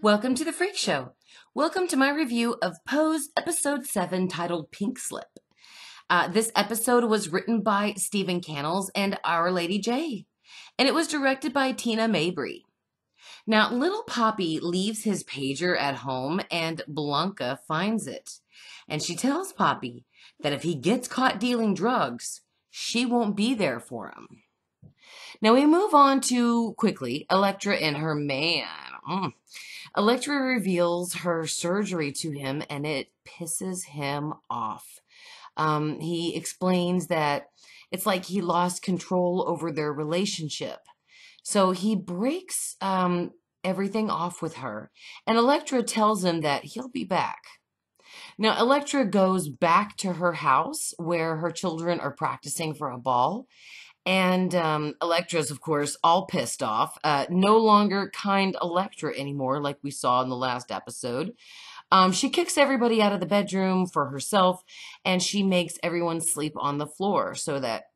Welcome to the Freak Show. Welcome to my review of Pose Episode 7 titled Pink Slip. This episode was written by Stephen Cannells and Our Lady J, and it was directed by Tina Mabry. Now, little Poppy leaves his pager at home and Blanca finds it. And she tells Poppy that if he gets caught dealing drugs, she won't be there for him. Now we move on to, quickly, Elektra and her man. Elektra reveals her surgery to him and it pisses him off. He explains that it's like he lost control over their relationship. So he breaks everything off with her. And Elektra tells him that he'll be back. Now, Elektra goes back to her house where her children are practicing for a ball. And Elektra's, of course, all pissed off. No longer kind Elektra anymore, like we saw in the last episode. She kicks everybody out of the bedroom for herself, and she makes everyone sleep on the floor so that,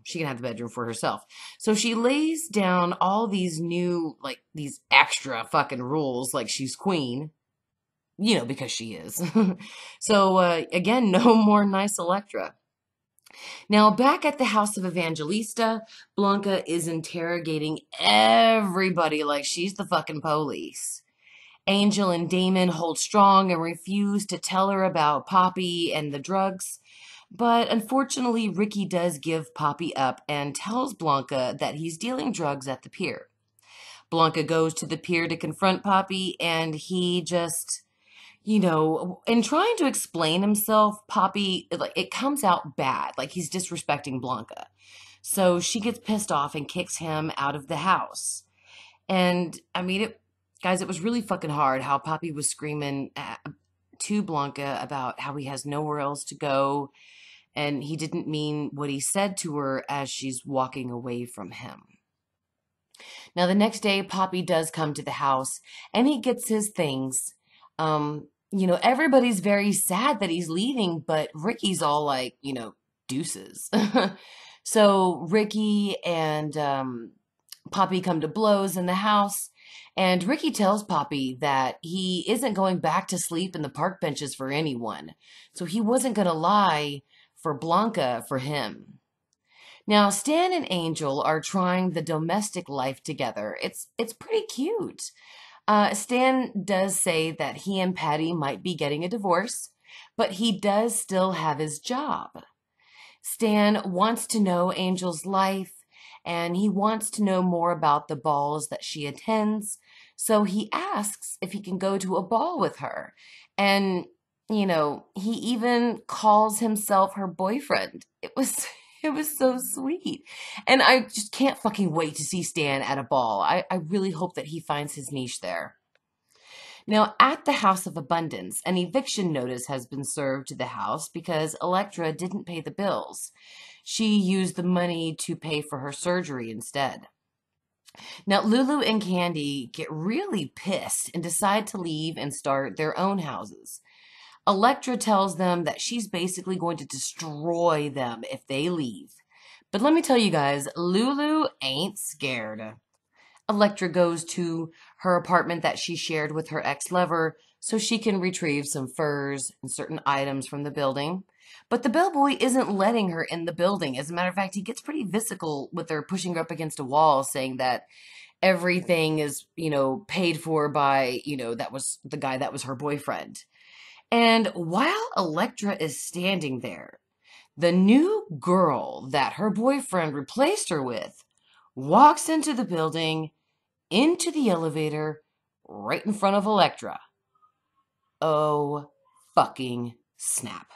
she can have the bedroom for herself. So she lays down all these new, these extra fucking rules, like she's queen, because she is. So, again, no more nice Elektra. Now, back at the house of Evangelista, Blanca is interrogating everybody like she's the fucking police. Angel and Damon hold strong and refuse to tell her about Poppy and the drugs. But unfortunately, Ricky does give Poppy up and tells Blanca that he's dealing drugs at the pier. Blanca goes to the pier to confront Poppy, and he just, in trying to explain himself, Poppy, it comes out bad, like he's disrespecting Blanca. So she gets pissed off and kicks him out of the house. And, guys, it was really fucking hard how Poppy was screaming to Blanca about how he has nowhere else to go, and he didn't mean what he said to her as she's walking away from him. Now, the next day, Poppy does come to the house, and he gets his things. Everybody's very sad that he's leaving, but Ricky's all like, deuces. So Ricky and Poppy come to blows in the house, and Ricky tells Poppy that he isn't going back to sleep in the park benches for anyone. So he wasn't going to lie for Blanca for him. Now, Stan and Angel are trying the domestic life together. It's pretty cute. Stan does say that he and Patty might be getting a divorce, but he does still have his job. Stan wants to know Angel's life, and he wants to know more about the balls that she attends, so he asks if he can go to a ball with her. And, he even calls himself her boyfriend. It was so sweet. And I just can't fucking wait to see Stan at a ball. I really hope that he finds his niche there. Now, at the House of Abundance, an eviction notice has been served to the house because Elektra didn't pay the bills. She used the money to pay for her surgery instead. Now, Lulu and Candy get really pissed and decide to leave and start their own houses. Elektra tells them that she's basically going to destroy them if they leave. But let me tell you guys, Lulu ain't scared. Elektra goes to her apartment that she shared with her ex-lover so she can retrieve some furs and certain items from the building. But the bellboy isn't letting her in the building. As a matter of fact, he gets pretty physical with her, pushing her up against a wall, saying that everything is, paid for by, that was the guy that was her boyfriend. And while Elektra is standing there, the new girl that her boyfriend replaced her with walks into the building, into the elevator, right in front of Elektra. Oh, fucking snap.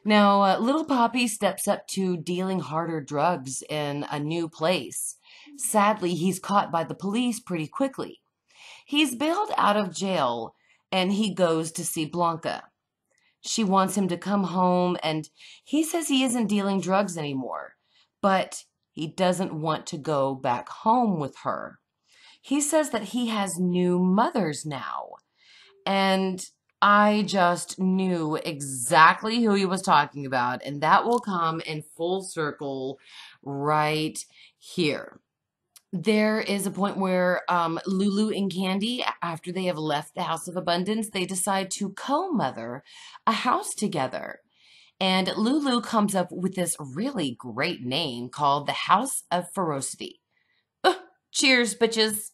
Now, little Poppy steps up to dealing harder drugs in a new place. Sadly, he's caught by the police pretty quickly. He's bailed out of jail, and he goes to see Blanca. She wants him to come home, and he says he isn't dealing drugs anymore, but he doesn't want to go back home with her. He says that he has new mothers now, and I just knew exactly who he was talking about, and that will come in full circle right here. There is a point where Lulu and Candy, after they have left the House of Abundance, they decide to co-mother a house together. And Lulu comes up with this really great name called the House of Ferocity. Ugh, cheers, bitches.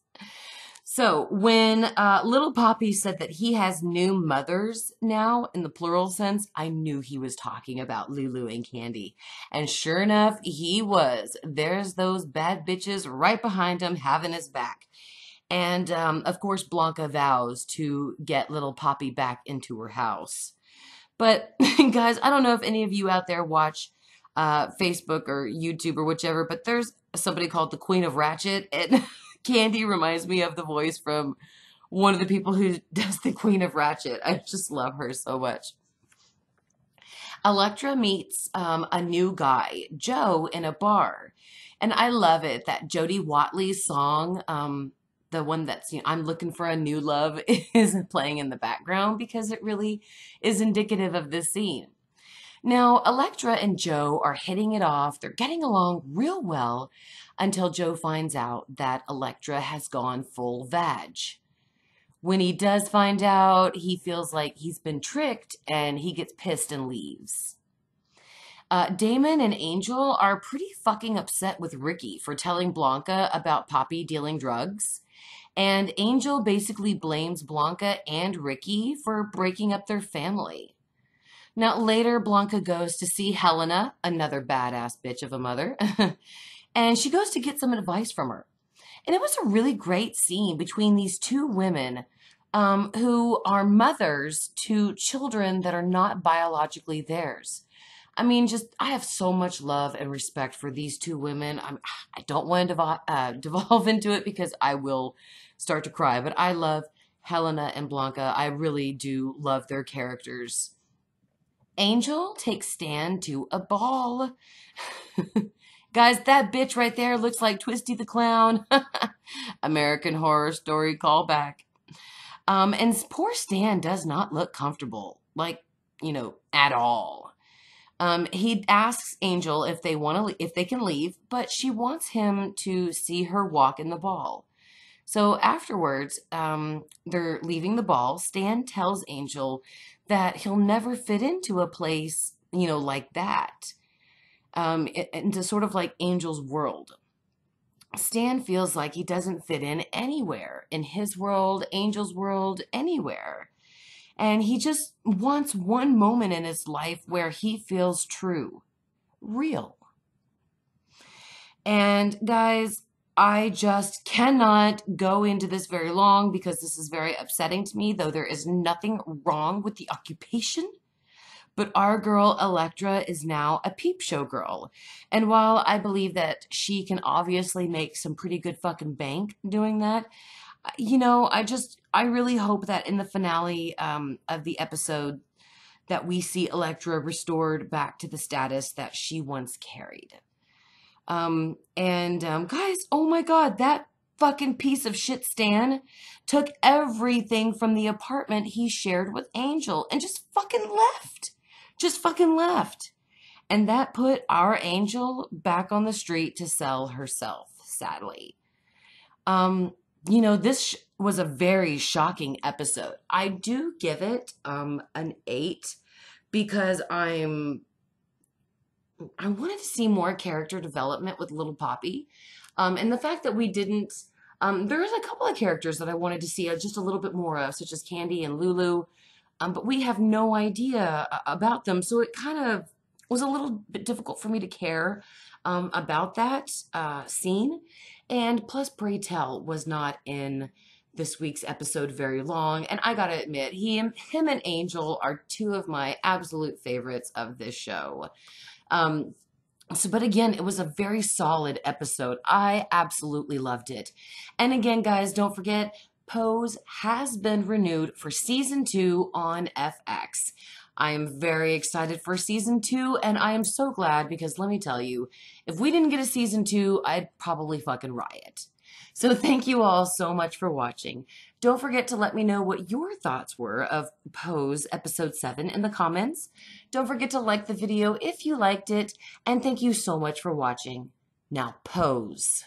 So when little Poppy said that he has new mothers now in the plural sense, I knew he was talking about Lulu and Candy. And sure enough, he was. There's those bad bitches right behind him having his back. And of course, Blanca vows to get little Poppy back into her house. But guys, I don't know if any of you out there watch Facebook or YouTube or whichever, but there's somebody called the Queen of Ratchet, and Candy reminds me of the voice from one of the people who does the Queen of Ratchet. I just love her so much. Electra meets a new guy, Joe, in a bar. And I love it that Jody Watley's song, the one that's, I'm looking for a new love, is playing in the background because it really is indicative of this scene. Now, Electra and Joe are hitting it off. They're getting along real well until Joe finds out that Electra has gone full vag. When he does find out, he feels like he's been tricked and he gets pissed and leaves. Damon and Angel are pretty fucking upset with Ricky for telling Blanca about Poppy dealing drugs. And Angel basically blames Blanca and Ricky for breaking up their family. Now, later, Blanca goes to see Helena, another badass bitch of a mother, and she goes to get some advice from her. And it was a really great scene between these two women who are mothers to children that are not biologically theirs. I mean, I have so much love and respect for these two women. I don't want to devolve into it because I will start to cry, but I love Helena and Blanca. I really do love their characters. Angel takes Stan to a ball. Guys, that bitch right there looks like Twisty the Clown. American Horror Story callback. And poor Stan does not look comfortable, like, at all. He asks Angel if they can leave, but she wants him to see her walk in the ball. So afterwards, they're leaving the ball. Stan tells Angel that he'll never fit into a place, like that, into sort of like Angel's world. Stan feels like he doesn't fit in anywhere, in his world, Angel's world, anywhere. And he just wants one moment in his life where he feels true, real. And guys, I just cannot go into this very long because this is very upsetting to me, though there is nothing wrong with the occupation. But our girl Electra is now a peep show girl. And while I believe that she can obviously make some pretty good fucking bank doing that, I really hope that in the finale of the episode that we see Electra restored back to the status that she once carried. Guys, oh my God, that fucking piece of shit Stan took everything from the apartment he shared with Angel and just fucking left. Just fucking left. And that put our Angel back on the street to sell herself, sadly. This was a very shocking episode. I do give it an 8 because I wanted to see more character development with little Poppy. And the fact that we didn't, there was a couple of characters that I wanted to see just a little bit more of, such as Candy and Lulu. But we have no idea about them. So it kind of was a little bit difficult for me to care about that scene. And plus, Pray Tell was not in this week's episode very long. And I gotta admit, him and Angel are two of my absolute favorites of this show. But again, it was a very solid episode. I absolutely loved it. And again, guys, don't forget, Pose has been renewed for season 2 on FX. I am very excited for season 2, and I am so glad because let me tell you, if we didn't get a season 2, I'd probably fucking riot. So thank you all so much for watching. Don't forget to let me know what your thoughts were of Pose episode 7 in the comments. Don't forget to like the video if you liked it, and thank you so much for watching. Now pose.